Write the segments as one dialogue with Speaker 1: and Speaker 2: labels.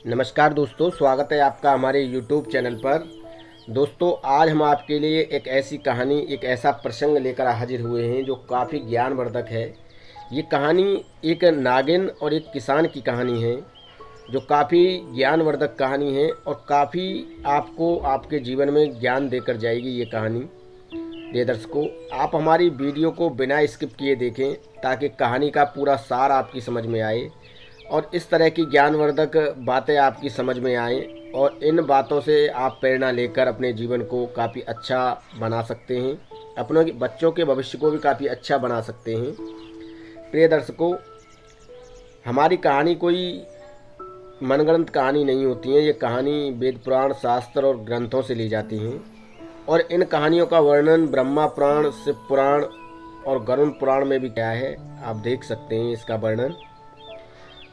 Speaker 1: नमस्कार दोस्तों, स्वागत है आपका हमारे YouTube चैनल पर। दोस्तों, आज हम आपके लिए एक ऐसी कहानी, एक ऐसा प्रसंग लेकर हाजिर हुए हैं जो काफ़ी ज्ञानवर्धक है। ये कहानी एक नागिन और एक किसान की कहानी है जो काफ़ी ज्ञानवर्धक कहानी है और काफ़ी आपको आपके जीवन में ज्ञान देकर जाएगी ये कहानी। प्रिय दर्शकों, आप हमारी वीडियो को बिना स्किप किए देखें ताकि कहानी का पूरा सार आपकी समझ में आए और इस तरह की ज्ञानवर्धक बातें आपकी समझ में आएँ और इन बातों से आप प्रेरणा लेकर अपने जीवन को काफ़ी अच्छा बना सकते हैं, अपने बच्चों के भविष्य को भी काफ़ी अच्छा बना सकते हैं। प्रिय दर्शकों, हमारी कहानी कोई मनगढ़ंत कहानी नहीं होती है। ये कहानी वेद पुराण, शास्त्र और ग्रंथों से ली जाती हैं और इन कहानियों का वर्णन ब्रह्मा पुराण, शिव पुराण और गरुड़ पुराण में भी क्या है, आप देख सकते हैं इसका वर्णन।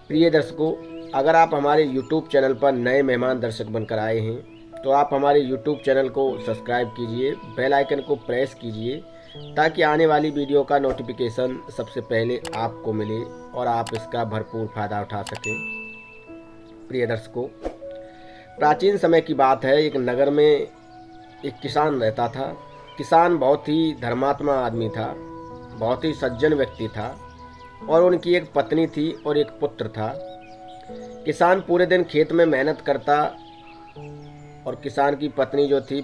Speaker 1: प्रिय दर्शकों, अगर आप हमारे YouTube चैनल पर नए मेहमान दर्शक बनकर आए हैं तो आप हमारे YouTube चैनल को सब्सक्राइब कीजिए, बेल आइकन को प्रेस कीजिए ताकि आने वाली वीडियो का नोटिफिकेशन सबसे पहले आपको मिले और आप इसका भरपूर फायदा उठा सकें। प्रिय दर्शकों, प्राचीन समय की बात है। एक नगर में एक किसान रहता था। किसान बहुत ही धर्मात्मा आदमी था, बहुत ही सज्जन व्यक्ति था और उनकी एक पत्नी थी और एक पुत्र था। किसान पूरे दिन खेत में मेहनत करता और किसान की पत्नी जो थी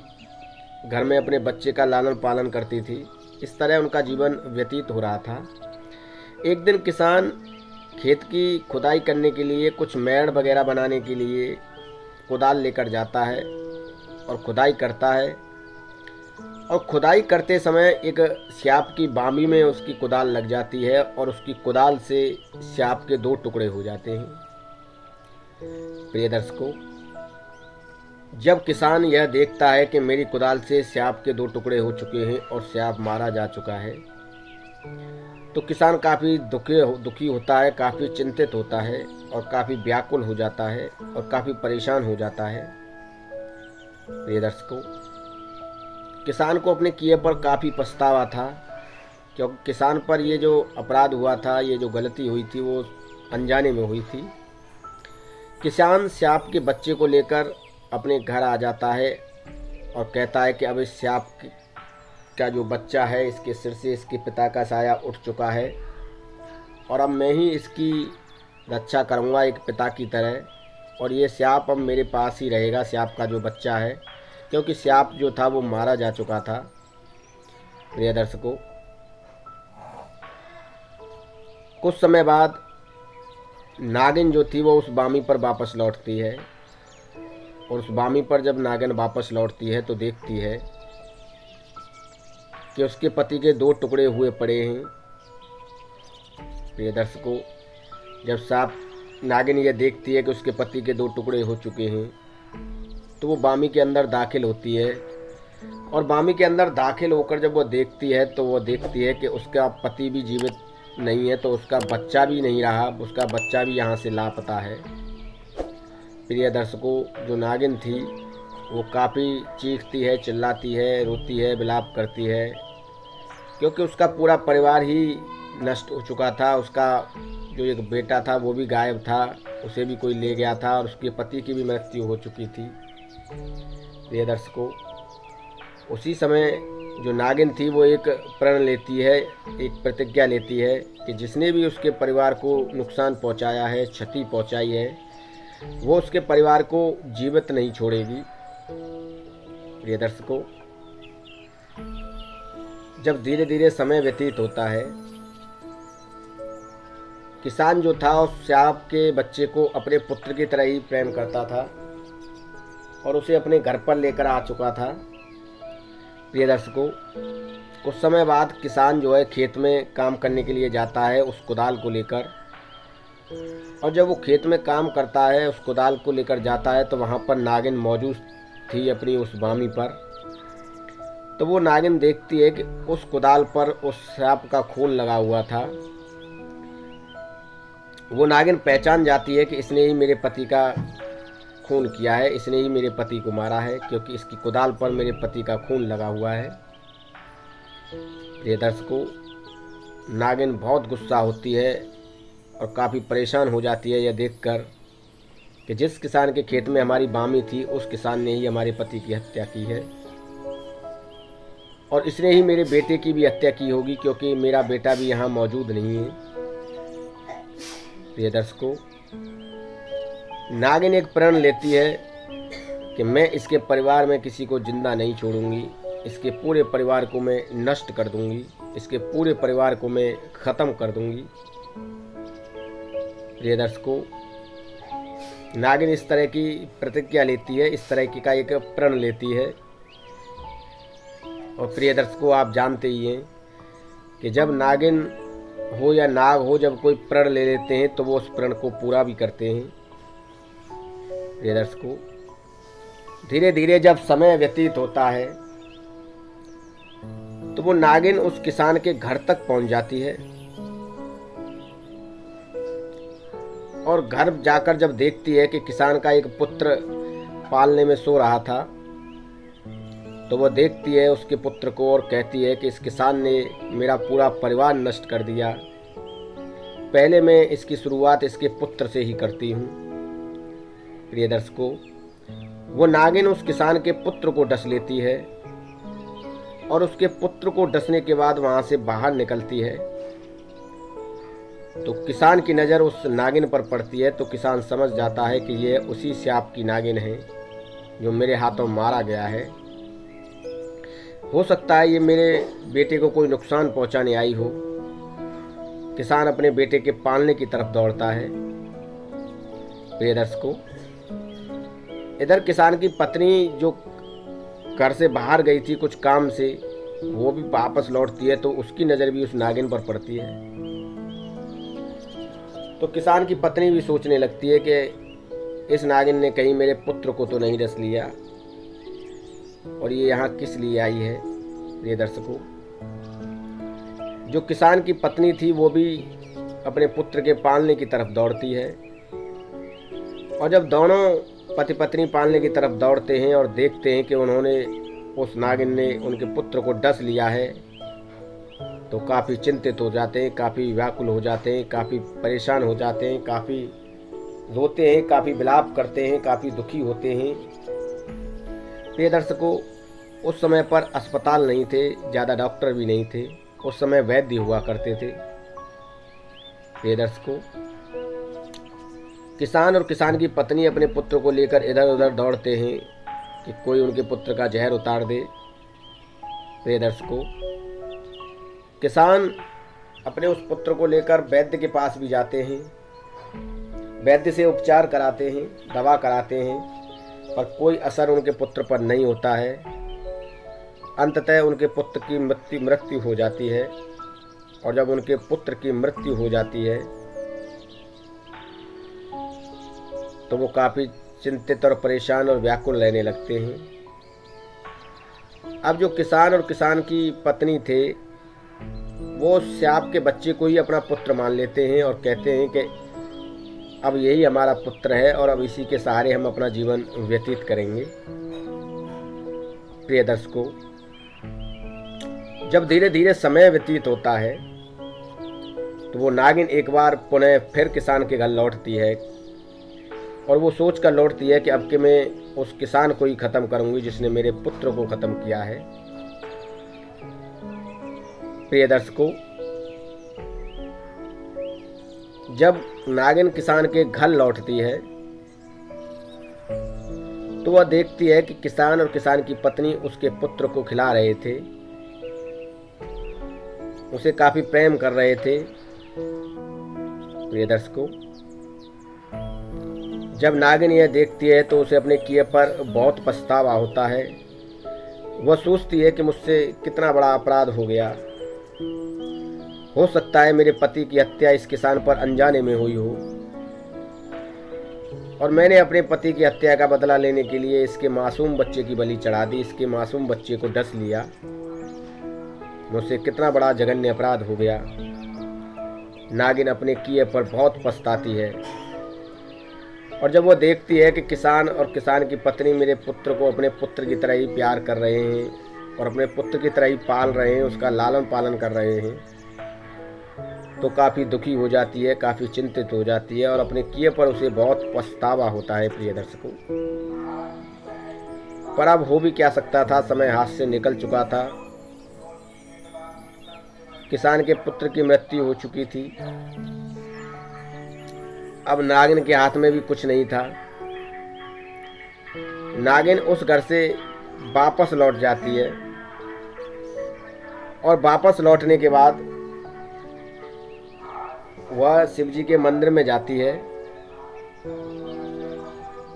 Speaker 1: घर में अपने बच्चे का लालन पालन करती थी। इस तरह उनका जीवन व्यतीत हो रहा था। एक दिन किसान खेत की खुदाई करने के लिए, कुछ मेड़ वगैरह बनाने के लिए कुदाल लेकर जाता है और खुदाई करता है। और खुदाई करते समय एक स्याप की बामी में उसकी कुदाल लग जाती है और उसकी कुदाल से स्याप के दो टुकड़े हो जाते हैं। प्रिय दर्शकों, जब किसान यह देखता है कि मेरी कुदाल से स्याप के दो टुकड़े हो चुके हैं और स्याप मारा जा चुका है, तो किसान काफ़ी दुखी होता है, काफ़ी चिंतित होता है और काफ़ी व्याकुल हो जाता है और काफ़ी परेशान हो जाता है। प्रिय दर्शकों, किसान को अपने किए पर काफ़ी पछतावा था क्योंकि किसान पर ये जो अपराध हुआ था, ये जो गलती हुई थी, वो अनजाने में हुई थी। किसान स्याप के बच्चे को लेकर अपने घर आ जाता है और कहता है कि अब इस स्याप का जो बच्चा है, इसके सिर से इसके पिता का साया उठ चुका है और अब मैं ही इसकी रक्षा करूँगा एक पिता की तरह, और ये स्याप अब मेरे पास ही रहेगा, स्याप का जो बच्चा है, क्योंकि स्याप जो था वो मारा जा चुका था। प्रिय दर्शकों, कुछ समय बाद नागिन जो थी वो उस बामी पर वापस लौटती है और उस बामी पर जब नागिन वापस लौटती है तो देखती है कि उसके पति के दो टुकड़े हुए पड़े हैं। प्रिय दर्शकों, जब नागिन ये देखती है कि उसके पति के दो टुकड़े हो चुके हैं तो वो बामी के अंदर दाखिल होती है और बामी के अंदर दाखिल होकर जब वो देखती है तो वो देखती है कि उसका पति भी जीवित नहीं है, तो उसका बच्चा भी नहीं रहा, उसका बच्चा भी यहाँ से लापता है। प्रिय दर्शकों, जो नागिन थी वो काफ़ी चीखती है, चिल्लाती है, रोती है, विलाप करती है क्योंकि उसका पूरा परिवार ही नष्ट हो चुका था। उसका जो एक बेटा था वो भी गायब था, उसे भी कोई ले गया था और उसके पति की भी मृत्यु हो चुकी थी। प्रिय दर्शकों, उसी समय जो नागिन थी वो एक प्रण लेती है, एक प्रतिज्ञा लेती है कि जिसने भी उसके परिवार को नुकसान पहुंचाया है, क्षति पहुंचाई है, वो उसके परिवार को जीवित नहीं छोड़ेगी। प्रिय दर्शकों, जब धीरे धीरे समय व्यतीत होता है, किसान जो था उस स्याप के बच्चे को अपने पुत्र की तरह ही प्रेम करता था और उसे अपने घर पर लेकर आ चुका था। प्रिय दर्शकों, कुछ समय बाद किसान जो है खेत में काम करने के लिए जाता है उस कुदाल को लेकर, और जब वो खेत में काम करता है, उस कुदाल को लेकर जाता है, तो वहाँ पर नागिन मौजूद थी अपनी उस बामी पर। तो वो नागिन देखती है कि उस कुदाल पर उस सांप का खून लगा हुआ था। वो नागिन पहचान जाती है कि इसने ही मेरे पति का खून किया है, इसने ही मेरे पति को मारा है क्योंकि इसकी कुदाल पर मेरे पति का खून लगा हुआ है। प्रिय दर्शकों, नागिन बहुत गुस्सा होती है और काफ़ी परेशान हो जाती है यह देखकर कि जिस किसान के खेत में हमारी बामी थी उस किसान ने ही हमारे पति की हत्या की है, और इसने ही मेरे बेटे की भी हत्या की होगी, क्योंकि मेरा बेटा भी यहाँ मौजूद नहीं है। प्रिय दर्शकों, नागिन एक प्रण लेती है कि मैं इसके परिवार में किसी को जिंदा नहीं छोड़ूंगी, इसके पूरे परिवार को मैं नष्ट कर दूंगी, इसके पूरे परिवार को मैं ख़त्म कर दूंगी। प्रिय दर्शकों, नागिन इस तरह की प्रतिज्ञा लेती है, इस तरह की का एक प्रण लेती है। और प्रिय दर्शकों, आप जानते ही हैं कि जब नागिन हो या नाग हो, जब कोई प्रण ले लेते हैं तो वो उस प्रण को पूरा भी करते हैं। प्रिय दर्शकों, धीरे धीरे जब समय व्यतीत होता है तो वो नागिन उस किसान के घर तक पहुंच जाती है, और घर जाकर जब देखती है कि किसान का एक पुत्र पालने में सो रहा था, तो वह देखती है उसके पुत्र को और कहती है कि इस किसान ने मेरा पूरा परिवार नष्ट कर दिया, पहले मैं इसकी शुरुआत इसके पुत्र से ही करती हूँ। प्रिय दर्शकों, वो नागिन उस किसान के पुत्र को डस लेती है, और उसके पुत्र को डसने के बाद वहाँ से बाहर निकलती है। तो किसान की नज़र उस नागिन पर पड़ती है, तो किसान समझ जाता है कि ये उसी स्याप की नागिन है जो मेरे हाथों मारा गया है। हो सकता है ये मेरे बेटे को कोई नुकसान पहुंचाने आई हो। किसान अपने बेटे के पालने की तरफ दौड़ता है। प्रिय दर्शकों, इधर किसान की पत्नी जो घर से बाहर गई थी कुछ काम से, वो भी वापस लौटती है, तो उसकी नज़र भी उस नागिन पर पड़ती है। तो किसान की पत्नी भी सोचने लगती है कि इस नागिन ने कहीं मेरे पुत्र को तो नहीं डस लिया, और ये यहाँ किस लिए आई है। प्रिय दर्शकों, जो किसान की पत्नी थी वो भी अपने पुत्र के पालने की तरफ दौड़ती है, और जब दोनों पति पत्नी पालने की तरफ दौड़ते हैं और देखते हैं कि उन्होंने उस नागिन ने उनके पुत्र को डस लिया है, तो काफ़ी चिंतित हो जाते हैं, काफ़ी व्याकुल हो जाते हैं, काफ़ी परेशान हो जाते हैं, काफ़ी रोते हैं, काफ़ी विलाप करते हैं, काफ़ी दुखी होते हैं। प्रिय दर्शकों, उस समय पर अस्पताल नहीं थे, ज़्यादा डॉक्टर भी नहीं थे, उस समय वैद्य हुआ करते थे। प्रिय दर्शकों, किसान और किसान की पत्नी अपने पुत्र को लेकर इधर उधर दौड़ते हैं कि कोई उनके पुत्र का जहर उतार दे। प्रिय दर्शकों, किसान अपने उस पुत्र को लेकर वैद्य के पास भी जाते हैं, वैद्य से उपचार कराते हैं, दवा कराते हैं, पर कोई असर उनके पुत्र पर नहीं होता है। अंततः उनके पुत्र की मृत्यु हो जाती है, और जब उनके पुत्र की मृत्यु हो जाती है तो वो काफ़ी चिंतित और परेशान और व्याकुल रहने लगते हैं। अब जो किसान और किसान की पत्नी थे वो स्याप के बच्चे को ही अपना पुत्र मान लेते हैं, और कहते हैं कि अब यही हमारा पुत्र है और अब इसी के सहारे हम अपना जीवन व्यतीत करेंगे। प्रिय दर्शकों, जब धीरे धीरे समय व्यतीत होता है तो वो नागिन एक बार पुनः फिर किसान के घर लौटती है, और वो सोच कर लौटती है कि अब कि मैं उस किसान को ही ख़त्म करूंगी जिसने मेरे पुत्र को ख़त्म किया है। प्रिय दर्शकों, जब नागिन किसान के घर लौटती है तो वह देखती है कि किसान और किसान की पत्नी उसके पुत्र को खिला रहे थे, उसे काफ़ी प्रेम कर रहे थे। प्रिय दर्शकों, जब नागिन यह देखती है तो उसे अपने किए पर बहुत पछतावा होता है। वह सोचती है कि मुझसे कितना बड़ा अपराध हो गया। हो सकता है मेरे पति की हत्या इस किसान पर अनजाने में हुई हो, और मैंने अपने पति की हत्या का बदला लेने के लिए इसके मासूम बच्चे की बलि चढ़ा दी, इसके मासूम बच्चे को डस लिया। मुझसे कितना बड़ा जघन्य अपराध हो गया। नागिन अपने किए पर बहुत पछताती है, और जब वो देखती है कि किसान और किसान की पत्नी मेरे पुत्र को अपने पुत्र की तरह ही प्यार कर रहे हैं और अपने पुत्र की तरह ही पाल रहे हैं, उसका लालन पालन कर रहे हैं, तो काफ़ी दुखी हो जाती है, काफ़ी चिंतित हो जाती है और अपने किए पर उसे बहुत पछतावा होता है प्रिय दर्शकों। पर अब हो भी क्या सकता था, समय हाथ से निकल चुका था। किसान के पुत्र की मृत्यु हो चुकी थी। अब नागिन के हाथ में भी कुछ नहीं था। नागिन उस घर से वापस लौट जाती है और वापस लौटने के बाद वह शिव जी के मंदिर में जाती है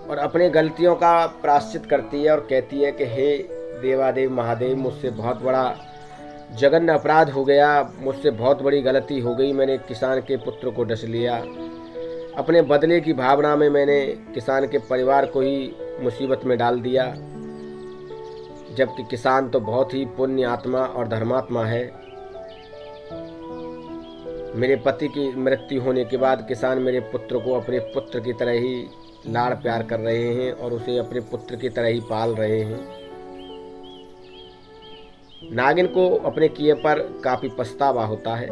Speaker 1: और अपने गलतियों का प्रायश्चित करती है और कहती है कि हे देवादेव महादेव, मुझसे बहुत बड़ा जघन्य अपराध हो गया, मुझसे बहुत बड़ी गलती हो गई। मैंने किसान के पुत्र को डस लिया। अपने बदले की भावना में मैंने किसान के परिवार को ही मुसीबत में डाल दिया, जबकि किसान तो बहुत ही पुण्य आत्मा और धर्मात्मा है। मेरे पति की मृत्यु होने के बाद किसान मेरे पुत्र को अपने पुत्र की तरह ही लाड़ प्यार कर रहे हैं और उसे अपने पुत्र की तरह ही पाल रहे हैं। नागिन को अपने किए पर काफी पछतावा होता है,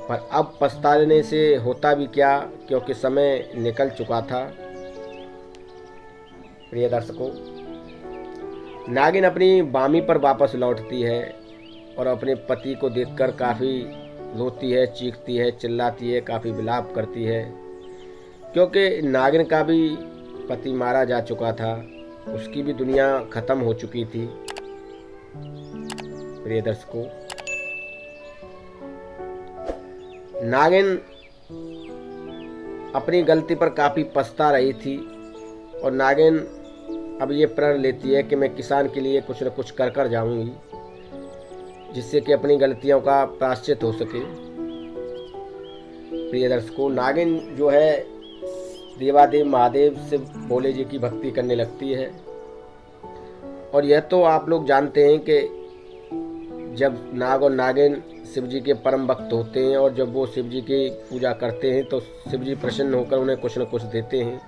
Speaker 1: पर अब पछताने से होता भी क्या, क्योंकि समय निकल चुका था। प्रिय दर्शकों, नागिन अपनी बामी पर वापस लौटती है और अपने पति को देखकर काफ़ी रोती है, चीखती है, चिल्लाती है, काफ़ी विलाप करती है, क्योंकि नागिन का भी पति मारा जा चुका था, उसकी भी दुनिया ख़त्म हो चुकी थी। प्रिय दर्शकों, नागिन अपनी गलती पर काफ़ी पछता रही थी और नागिन अब ये प्रण लेती है कि मैं किसान के लिए कुछ न कुछ कर जाऊंगी, जिससे कि अपनी गलतियों का प्रायश्चित हो सके। प्रिय दर्शकों, नागिन जो है देवादेव महादेव से भोले जी की भक्ति करने लगती है और यह तो आप लोग जानते हैं कि जब नाग और नागिन शिव जी के परम भक्त होते हैं और जब वो शिव जी की पूजा करते हैं तो शिव जी प्रसन्न होकर उन्हें कुछ न कुछ देते हैं।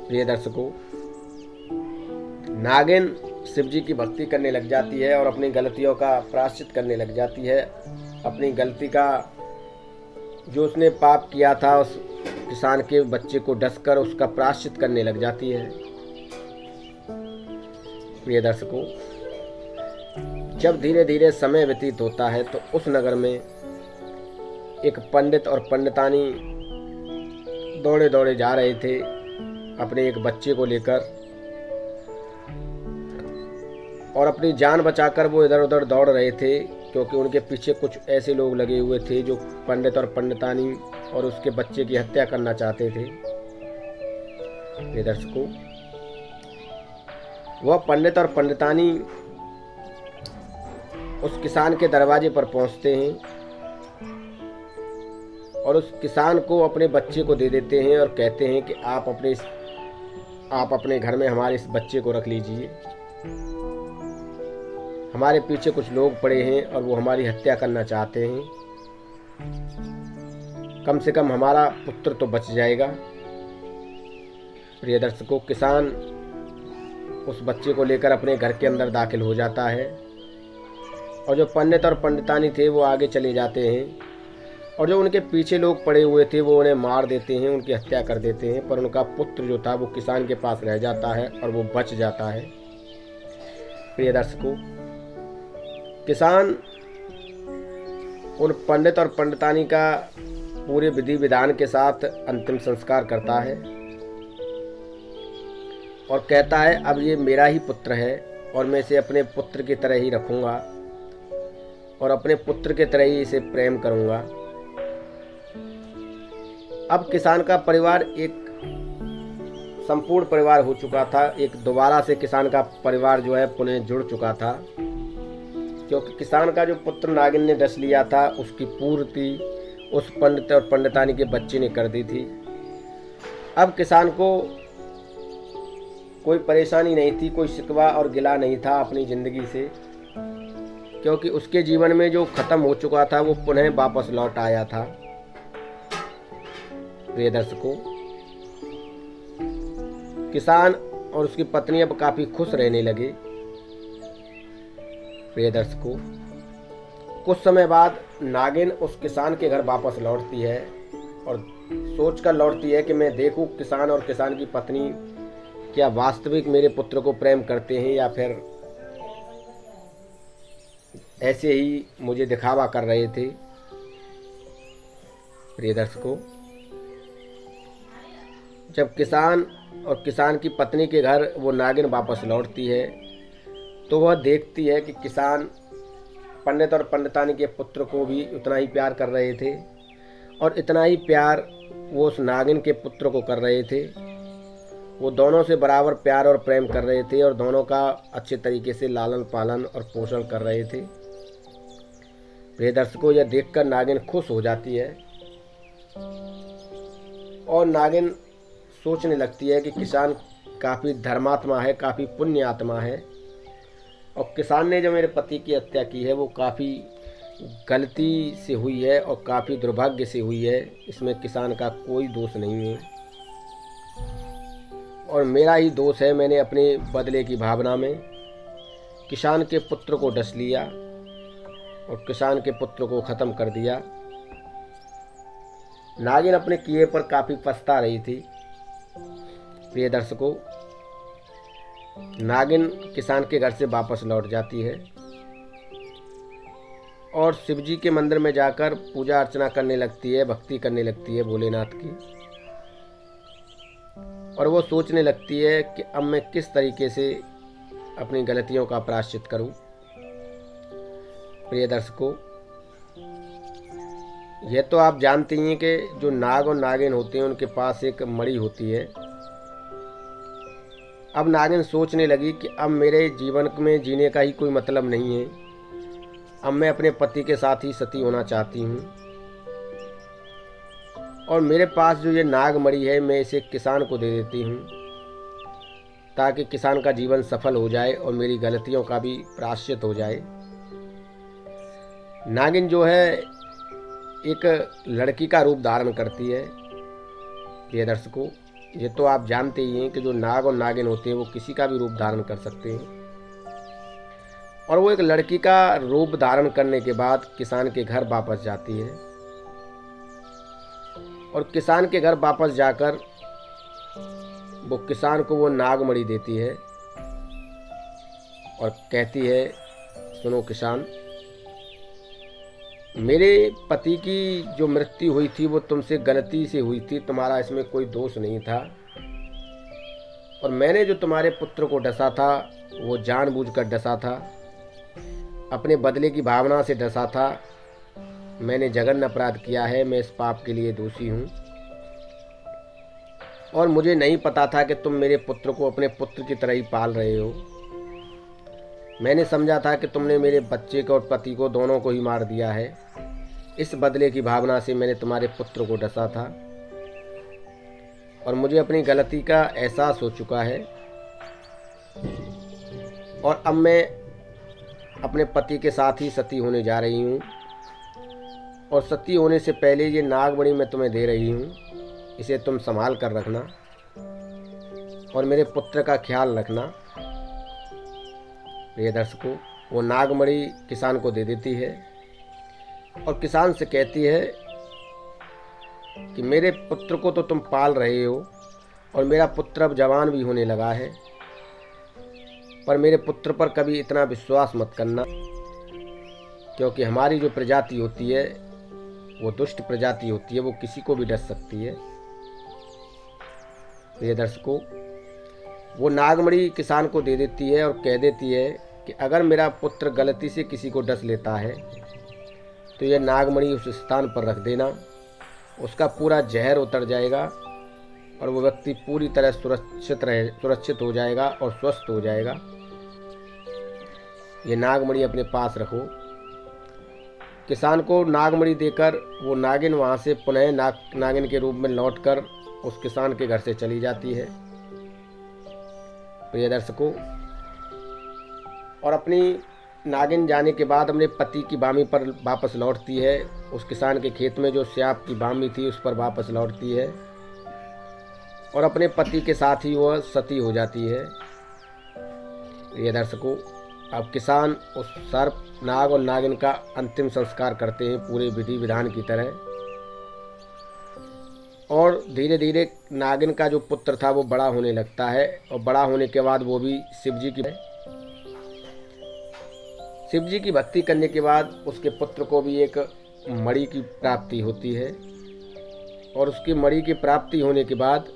Speaker 1: प्रिय दर्शकों, नागिन शिव जी की भक्ति करने लग जाती है और अपनी गलतियों का प्रायश्चित करने लग जाती है। अपनी गलती का जो उसने पाप किया था, उस किसान के बच्चे को डसकर उसका प्रायश्चित करने लग जाती है। प्रिय दर्शकों, जब धीरे धीरे समय व्यतीत होता है तो उस नगर में एक पंडित और पंडितानी दौड़े दौड़े जा रहे थे अपने एक बच्चे को लेकर, और अपनी जान बचाकर वो इधर उधर दौड़ रहे थे, क्योंकि उनके पीछे कुछ ऐसे लोग लगे हुए थे जो पंडित और पंडितानी और उसके बच्चे की हत्या करना चाहते थे। ये दर्शकों, वह पंडित और पंडितानी उस किसान के दरवाजे पर पहुंचते हैं और उस किसान को अपने बच्चे को दे देते हैं और कहते हैं कि आप अपने घर में हमारे इस बच्चे को रख लीजिए। हमारे पीछे कुछ लोग पड़े हैं और वो हमारी हत्या करना चाहते हैं, कम से कम हमारा पुत्र तो बच जाएगा। प्रिय दर्शकों, किसान उस बच्चे को लेकर अपने घर के अंदर दाखिल हो जाता है और जो पंडित और पंडितानी थे वो आगे चले जाते हैं और जो उनके पीछे लोग पड़े हुए थे वो उन्हें मार देते हैं, उनकी हत्या कर देते हैं, पर उनका पुत्र जो था वो किसान के पास रह जाता है और वो बच जाता है। प्रिय दर्शकों, किसान उन पंडित और पंडितानी का पूरे विधि विधान के साथ अंतिम संस्कार करता है और कहता है अब ये मेरा ही पुत्र है और मैं इसे अपने पुत्र की तरह ही रखूंगा और अपने पुत्र के तरह ही इसे प्रेम करूंगा। अब किसान का परिवार एक संपूर्ण परिवार हो चुका था, एक दोबारा से किसान का परिवार जो है पुनः जुड़ चुका था, क्योंकि किसान का जो पुत्र नागिन ने डस लिया था उसकी पूर्ति उस पंडित और पंडितानी के बच्चे ने कर दी थी। अब किसान को कोई परेशानी नहीं थी, कोई शिकवा और गिला नहीं था अपनी ज़िंदगी से, क्योंकि उसके जीवन में जो ख़त्म हो चुका था वो पुनः वापस लौट आया था। प्रिय दर्शकों, किसान और उसकी पत्नी अब काफ़ी खुश रहने लगे। प्रिय दर्शकों, कुछ समय बाद नागिन उस किसान के घर वापस लौटती है और सोचकर लौटती है कि मैं देखूं किसान और किसान की पत्नी क्या वास्तविक मेरे पुत्र को प्रेम करते हैं या फिर ऐसे ही मुझे दिखावा कर रहे थे। प्रिय दर्शकों, जब किसान और किसान की पत्नी के घर वो नागिन वापस लौटती है तो वह देखती है कि किसान पंडित और पंडितानी के पुत्र को भी उतना ही प्यार कर रहे थे और इतना ही प्यार वो उस नागिन के पुत्र को कर रहे थे। वो दोनों से बराबर प्यार और प्रेम कर रहे थे और दोनों का अच्छे तरीके से लालन पालन और पोषण कर रहे थे। प्रिय दर्शकों, यह देखकर नागिन खुश हो जाती है और नागिन सोचने लगती है कि किसान काफ़ी धर्मात्मा है, काफ़ी पुण्य आत्मा है और किसान ने जो मेरे पति की हत्या की है वो काफ़ी गलती से हुई है और काफ़ी दुर्भाग्य से हुई है। इसमें किसान का कोई दोष नहीं है और मेरा ही दोष है। मैंने अपने बदले की भावना में किसान के पुत्र को डस लिया और किसान के पुत्र को ख़त्म कर दिया। नागिन अपने किए पर काफ़ी पछता रही थी। प्रिय दर्शकों, नागिन किसान के घर से वापस लौट जाती है और शिवजी के मंदिर में जाकर पूजा अर्चना करने लगती है, भक्ति करने लगती है भोलेनाथ की। और वो सोचने लगती है कि अब मैं किस तरीके से अपनी गलतियों का प्रायश्चित करूं। प्रिय दर्शकों, यह तो आप जानते हैं कि जो नाग और नागिन होते हैं उनके पास एक मणि होती है। अब नागिन सोचने लगी कि अब मेरे जीवन में जीने का ही कोई मतलब नहीं है। अब मैं अपने पति के साथ ही सती होना चाहती हूँ और मेरे पास जो ये नागमणि है मैं इसे किसान को दे देती हूँ ताकि किसान का जीवन सफल हो जाए और मेरी गलतियों का भी प्रायश्चित हो जाए। नागिन जो है एक लड़की का रूप धारण करती है। प्रिय दर्शकों, ये तो आप जानते ही हैं कि जो नाग और नागिन होते हैं वो किसी का भी रूप धारण कर सकते हैं और वो एक लड़की का रूप धारण करने के बाद किसान के घर वापस जाती है और किसान के घर वापस जाकर वो किसान को वो नागमणि देती है और कहती है, सुनो किसान, मेरे पति की जो मृत्यु हुई थी वो तुमसे गलती से हुई थी, तुम्हारा इसमें कोई दोष नहीं था और मैंने जो तुम्हारे पुत्र को डसा था वो जानबूझकर डसा था, अपने बदले की भावना से डसा था। मैंने जघन्य अपराध किया है, मैं इस पाप के लिए दोषी हूँ और मुझे नहीं पता था कि तुम मेरे पुत्र को अपने पुत्र की तरह ही पाल रहे हो। मैंने समझा था कि तुमने मेरे बच्चे को और पति को दोनों को ही मार दिया है। इस बदले की भावना से मैंने तुम्हारे पुत्र को डसा था और मुझे अपनी गलती का एहसास हो चुका है और अब मैं अपने पति के साथ ही सती होने जा रही हूँ और सती होने से पहले ये नागमणि मैं तुम्हें दे रही हूँ, इसे तुम संभाल कर रखना और मेरे पुत्र का ख्याल रखना। प्रिय दर्शकों, वो नागमणि किसान को दे देती है और किसान से कहती है कि मेरे पुत्र को तो तुम पाल रहे हो और मेरा पुत्र अब जवान भी होने लगा है, पर मेरे पुत्र पर कभी इतना विश्वास मत करना, क्योंकि हमारी जो प्रजाति होती है वो दुष्ट प्रजाति होती है, वो किसी को भी डस सकती है। प्रिय दर्शकों, वो नागमणि किसान को दे देती है और कह देती है कि अगर मेरा पुत्र गलती से किसी को डस लेता है तो यह नागमणि उस स्थान पर रख देना, उसका पूरा जहर उतर जाएगा और वो व्यक्ति पूरी तरह सुरक्षित हो जाएगा और स्वस्थ हो जाएगा। ये नागमणि अपने पास रखो। किसान को नागमणि देकर वो नागिन वहाँ से पुनः नागिन के रूप में लौटकर उस किसान के घर से चली जाती है। प्रिय दर्शकों, और अपनी नागिन जाने के बाद अपने पति की बामी पर वापस लौटती है। उस किसान के खेत में जो स्याप की बामी थी उस पर वापस लौटती है और अपने पति के साथ ही वह सती हो जाती है। प्रिय दर्शकों, अब किसान उस सर्प, नाग और नागिन का अंतिम संस्कार करते हैं पूरे विधि विधान की तरह। और धीरे धीरे नागिन का जो पुत्र था वो बड़ा होने लगता है, और बड़ा होने के बाद वो भी शिव जी की भक्ति करने के बाद उसके पुत्र को भी एक मणि की प्राप्ति होती है। और उसकी मणि की प्राप्ति होने के बाद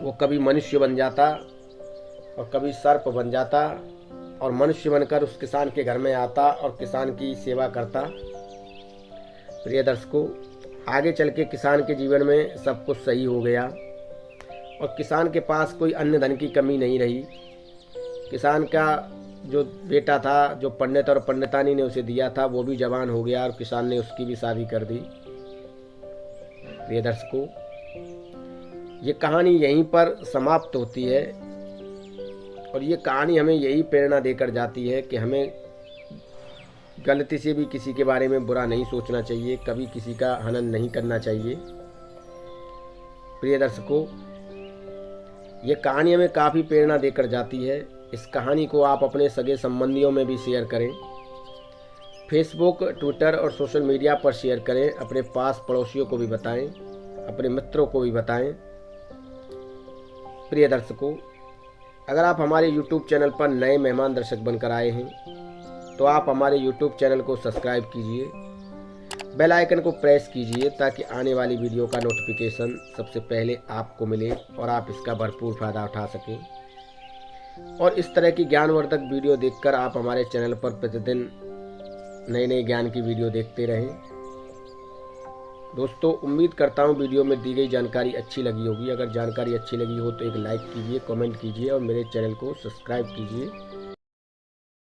Speaker 1: वो कभी मनुष्य बन जाता और कभी सर्प बन जाता, और मनुष्य बनकर उस किसान के घर में आता और किसान की सेवा करता। प्रिय दर्शकों, आगे चल के किसान के जीवन में सब कुछ सही हो गया और किसान के पास कोई अन्य धन की कमी नहीं रही। किसान का जो बेटा था, जो पंडित और पंडितानी ने उसे दिया था, वो भी जवान हो गया और किसान ने उसकी भी शादी कर दी। प्रिय दर्शकों, ये कहानी यहीं पर समाप्त होती है और ये कहानी हमें यही प्रेरणा देकर जाती है कि हमें गलती से भी किसी के बारे में बुरा नहीं सोचना चाहिए, कभी किसी का हनन नहीं करना चाहिए। प्रिय दर्शकों, ये कहानी हमें काफ़ी प्रेरणा देकर जाती है। इस कहानी को आप अपने सगे संबंधियों में भी शेयर करें, फेसबुक, ट्विटर और सोशल मीडिया पर शेयर करें, अपने पास पड़ोसियों को भी बताएं, अपने मित्रों को भी बताएं। प्रिय दर्शकों, अगर आप हमारे YouTube चैनल पर नए मेहमान दर्शक बनकर आए हैं तो आप हमारे YouTube चैनल को सब्सक्राइब कीजिए, बेल आइकन को प्रेस कीजिए ताकि आने वाली वीडियो का नोटिफिकेशन सबसे पहले आपको मिले और आप इसका भरपूर फ़ायदा उठा सकें। और इस तरह की ज्ञानवर्धक वीडियो देखकर आप हमारे चैनल पर प्रतिदिन नए नए ज्ञान की वीडियो देखते रहें। दोस्तों, उम्मीद करता हूँ वीडियो में दी गई जानकारी अच्छी लगी होगी। अगर जानकारी अच्छी लगी हो तो एक लाइक कीजिए, कमेंट कीजिए और मेरे चैनल को सब्सक्राइब कीजिए।